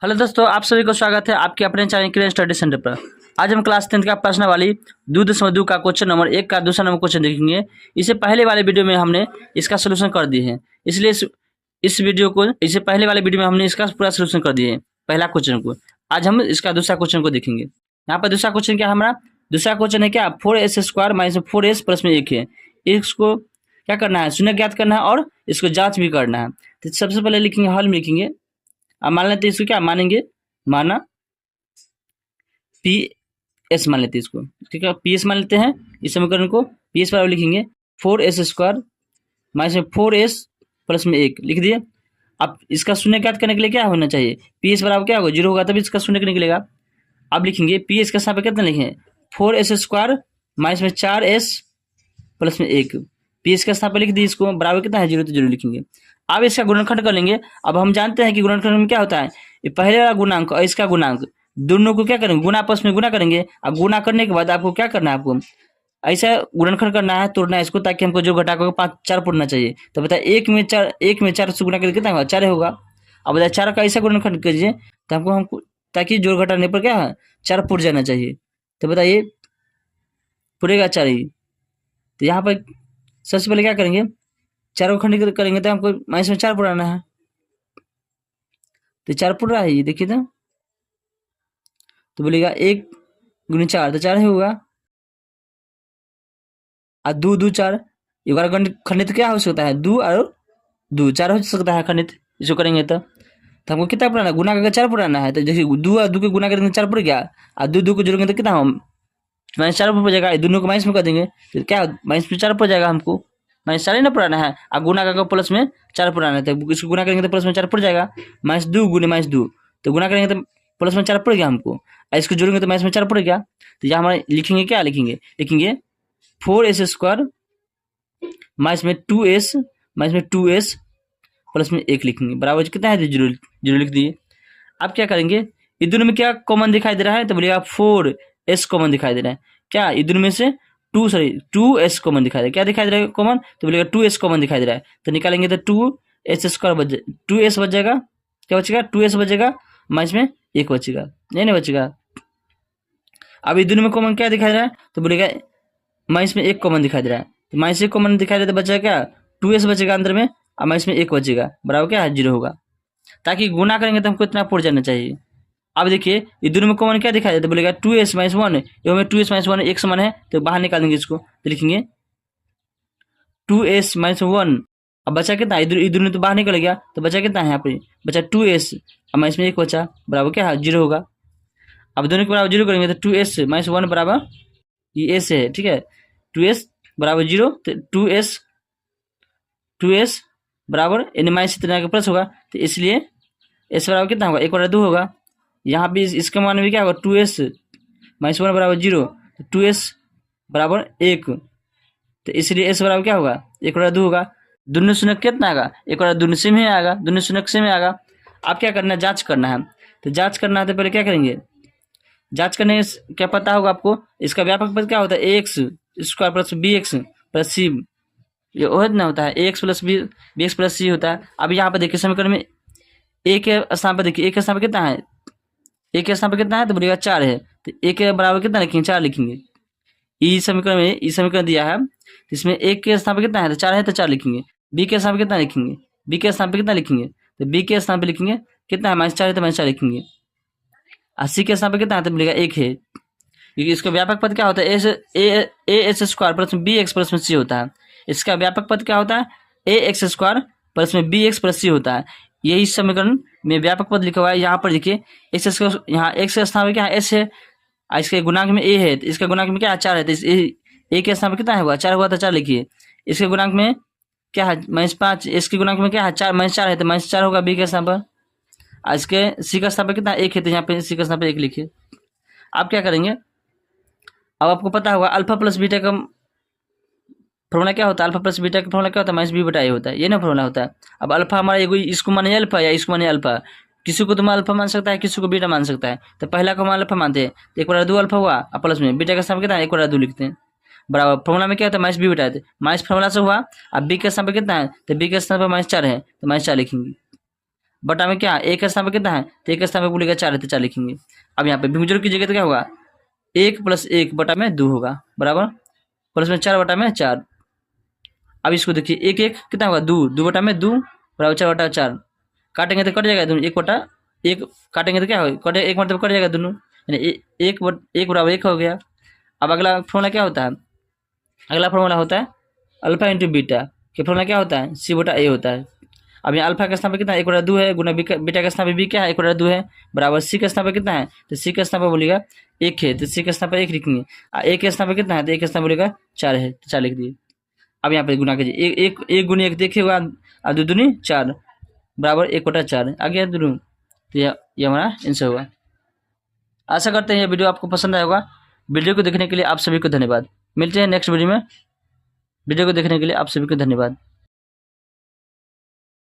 Hello दोस्तों, आप सभी को स्वागत है आपके अपने चैनल क्रिएट स्टडी सेंटर पर। आज हम क्लास 10 का प्रश्नावली 2.2 का क्वेश्चन नंबर 1 का दूसरा नंबर क्वेश्चन देखेंगे। इससे पहले वाले वीडियो में हमने इसका सोल्यूशन कर दिए हैं, इसलिए इस वीडियो को इससे पहले वाले वीडियो में हमने इसका पूरा सोल्यूशन कर दिए हैं पहला क्वेश्चन को। आज हम इसका दूसरा क्वेश्चन को देखेंगे। यहाँ पर दूसरा क्वेश्चन क्या हमारा दूसरा क्वेश्चन है क्या 4s² माइनस 4s प्लस में 1 है। इसको क्या करना है, शून्य ज्ञात करना है और इसको जाँच भी करना है। तो सबसे पहले लिखेंगे, हल में लिखेंगे। अब मान लेते हैं इसको क्या मानेंगे, माना पी एस मान लेते हैं इसको, ठीक है। पी एस मान लेते हैं इस समीकरण को। पी एस बराबर लिखेंगे 4s² माइनस में 4s प्लस में 1 लिख दिए। अब इसका शून्य ज्ञात करने के लिए क्या होना चाहिए, पी एस बराबर क्या होगा 0 होगा, तभी इसका शून्य निकलेगा। अब लिखेंगे पी एस के साथ कितना लिखेंगे 4s² माइनस में 4s प्लस में 1। पी एस के स्थान पर लिख दी, इसको बराबर कितना है 0 तो 0 लिखेंगे। अब इसका गुणनखंड कर लेंगे। अब हम जानते हैं कि गुणनखंड में क्या होता है, ये पहले वाला गुणांक और इसका गुणांक दोनों को क्या करेंगे, गुणा आपस में गुना करेंगे। अब गुना करने के बाद आपको क्या करना है, आपको ऐसा गुणनखंड करना है, तोड़ना है इसको, ताकि हमको जो घटा को 5 4 पूरना चाहिए। तो बताए 1 में 4 से गुना करके कितना होगा 4 होगा। अब बताए 4 का ऐसा गुणनखंड कीजिए तो हमको ताकि जोड़ घटाने पर क्या है 4 पुर जाना चाहिए। तो बताइए पुरेगा 4 ही। तो यहाँ पर सबसे पहले क्या करेंगे, 4 को खंड करेंगे तो हमको माइनस में 4 पुराना है। तो 4 पुर रहा है, ये देखिए तो बोलेगा 1 गुने 4 तो 4 ही होगा। और 2 2 4 खंडित क्या हो सकता है, 2 और 2 4 हो सकता है खंडित। इसको करेंगे तो हमको कितना पुराना गुना करके 4 पुराना है। तो जैसे 2 और 2 के गुना करेंगे 4 पुर गया, और 2 2 को जोड़ेंगे तो कितना हम माइनस 4 पर जाएगा। दोनों को माइनस में कर देंगे तो क्या माइनस में 4 पर जाएगा, हमको माइनस 4 ही ना पुराना है। और गुना करके प्लस में 4 पुराना है, तो इसको गुना करेंगे तो प्लस में 4 पड़ जाएगा। माइनस 2 गुने माइनस 2 तो गुना करेंगे तो प्लस में 4 पड़ गया हमको, और इसको जोड़ेंगे तो माइनस में 4 पड़ गया। तो यहाँ हमारे लिखेंगे क्या लिखेंगे 4s² माइनस में 2s माइनस में 2s प्लस में 1 लिखेंगे, बराबर कितना है 0 0 लिख दिए। अब क्या करेंगे, ये दोनों में क्या कॉमन दिखाई दे रहा है, तो बोलिएगा 4s कॉमन दिखाई दे रहा है। क्या ये दोनों में से 2s कॉमन दिखाई दे रहा है, क्या दिखाई दे रहा है कॉमन, तो बोलिएगा 2s कॉमन दिखाई दे रहा है। तो निकालेंगे तो 2s² 2s बच जाएगा, क्या बचेगा 2s बचेगा, माइनस में 1 बचेगा, नहीं बचेगा। अब ये दोनों में कॉमन क्या दिखाई दे रहा है, तो बोलेगा माइनस में 1 कॉमन दिखाई दे रहा है। तो माइनस 1 कॉमन दिखाई दे रहा है, तो बचेगा क्या 2s बचेगा अंदर में, और माइनस में 1 बचेगा, बराबर क्या है 0 होगा। ताकि गुना करेंगे तो हमको इतना पुर जाना चाहिए। अब देखिए ये दोनों में कॉमन क्या दिखाई देता है, बोलेगा 2s माइनस 1, ये में 2s माइनस 1 एक समान है, तो बाहर निकाल देंगे इसको। तो लिखेंगे 2s माइनस 1। अब बचा कितना, ये दोनों तो बाहर निकल गया, तो बचा कितना है यहाँ पे बचा 2s, और माइनस में 1 बचा, बराबर क्या है 0 होगा। अब दोनों के बराबर 0 करेंगे तो 2s माइनस 1 बराबर ये s है, ठीक है। 2s बराबर 0, तो 2s बराबर यानी माइनस इतना का प्लस होगा, तो इसलिए s बराबर कितना होगा 1/2 होगा। यहाँ पे इसका मान भी क्या होगा 2s माइनस 1 बराबर 0, तो 2s बराबर 1, तो इसलिए s बराबर क्या होगा 1/2 होगा। दोनों शून्य कितना आएगा 1/2 सेम ही आएगा, दोनों शून्य सेम ही आएगा। अब क्या करना है, जांच करना है। तो जांच करना है तो पहले क्या करेंगे, जांच करने क्या पता होगा आपको, इसका व्यापक पद क्या होता है ax² plus bx plus c, ये ओहद ना होता है ax plus bx plus c होता है। अब यहाँ पर देखिए समीकरण में a के स्थान पर देखिए, a के स्थान पर कितना है, a के स्थान पर कितना है, तो बोलिएगा 4 है, तो a के बराबर कितना लिखेंगे 4 लिखेंगे। ई समीकरण दिया है, इसमें a के स्थान पर कितना है, तो 4 है, तो 4 लिखेंगे। b के स्थान पर कितना लिखेंगे, b के स्थान पर कितना लिखेंगे, तो b के स्थान पर लिखेंगे कितना है -4 है, तो -4 लिखेंगे। और c के स्थान पर कितना है, तो बोलेगा 1 है, क्योंकि इसका व्यापक पद क्या होता है ax² प्लस में bx प्लस में c होता है। इसका व्यापक पद क्या होता है ax² प्लस में bx प्लस c होता है। यही समीकरण में व्यापक पद लिखा हुआ है। यहाँ पर देखिए x यहाँ x के स्थान पर क्या है s है, और इसके गुणांक में a है, तो इसका गुणांक में क्या है 4 है, तो a के स्थान पर कितना हुआ 4 हुआ, तो 4 लिखिए। इसके गुणांक में क्या है -5, इसके गुणांक में क्या है 4 -4 है, तो -4 होगा b के स्थान पर। और इसके c का स्थान पर कितना 1 है, तो यहाँ पे c का स्थान पर 1 लिखिए। आप क्या करेंगे, अब आपको पता होगा अल्फा प्लस बीटा का फॉर्मूला क्या होता है, अल्फा प्लस बीटा का फॉर्मूला क्या होता है -b/a होता है, ये ना फॉर्मूला होता है। अब अल्फा हमारा एगो इसको माने अल्फा या इसको माने अल्फा, किसी को तुम अल्फा मान सकता है, किसी को बीटा मान सकता है। तो पहला को हम अल्फा मानते हैं, तो 1/2 अल्फा हुआ, और प्लस में बीटा का स्थान कितना है 1/2 लिखते हैं, बराबर फॉर्मूला में क्या होता है -b/a, माइनस फॉर्मूला से हुआ। अब b के स्थान पर कितना है, तो b के स्थान पर -4 है, तो -4 लिखेंगे। बटा में क्या है, एक के स्थान पे कितना है, तो एक के स्थान पे बोलेगा 4 है तो 4 लिखेंगे। अब यहाँ पे विभाजन कीजिएगा तो क्या होगा, 1 + 1 बटा में 2 होगा, बराबर प्लस में 4 बटा में 4। अब इसको देखिए 1 1 कितना होगा, 2 2 बटा में 2 बराबर 4 बटा 4। काटेंगे तो कट जाएगा दोनों, 1 बटा 1 काटेंगे तो क्या होगा, कटे 1 मतलब कट जाएगा दोनों, यानी 1 बराबर 1 हो गया। अब अगला फॉर्मूला क्या होता है, अगला फॉर्मूला होता है अल्फा इंटू बीटा, के फॉर्मूला क्या होता है, सी बटा ए होता है। अब यहाँ अल्फा के स्थान पे कितना है, 1/2 है, गुना बीटा के स्थान पे बी क्या है, 1/2 है, बराबर सी के स्थान पे कितना है, तो सी के स्थान पे बोलेगा 1 है, तो सी के स्थान पे 1 लिखेंगे। ए के स्थान पे कितना है, तो एक के स्थान पे बोलेगा 4 है, तो 4 लिख दिए। अब यहाँ पे गुना कीजिए, एक गुनी 1 देखिएगा, और 2 दूनी 4 बराबर 1/4 आ गया दोनों। तो ये हमारा आंसर होगा। आशा करते हैं ये वीडियो आपको पसंद आया होगा। वीडियो को देखने के लिए आप सभी को धन्यवाद। मिलते हैं नेक्स्ट वीडियो में। वीडियो को देखने के लिए आप सभी को धन्यवाद।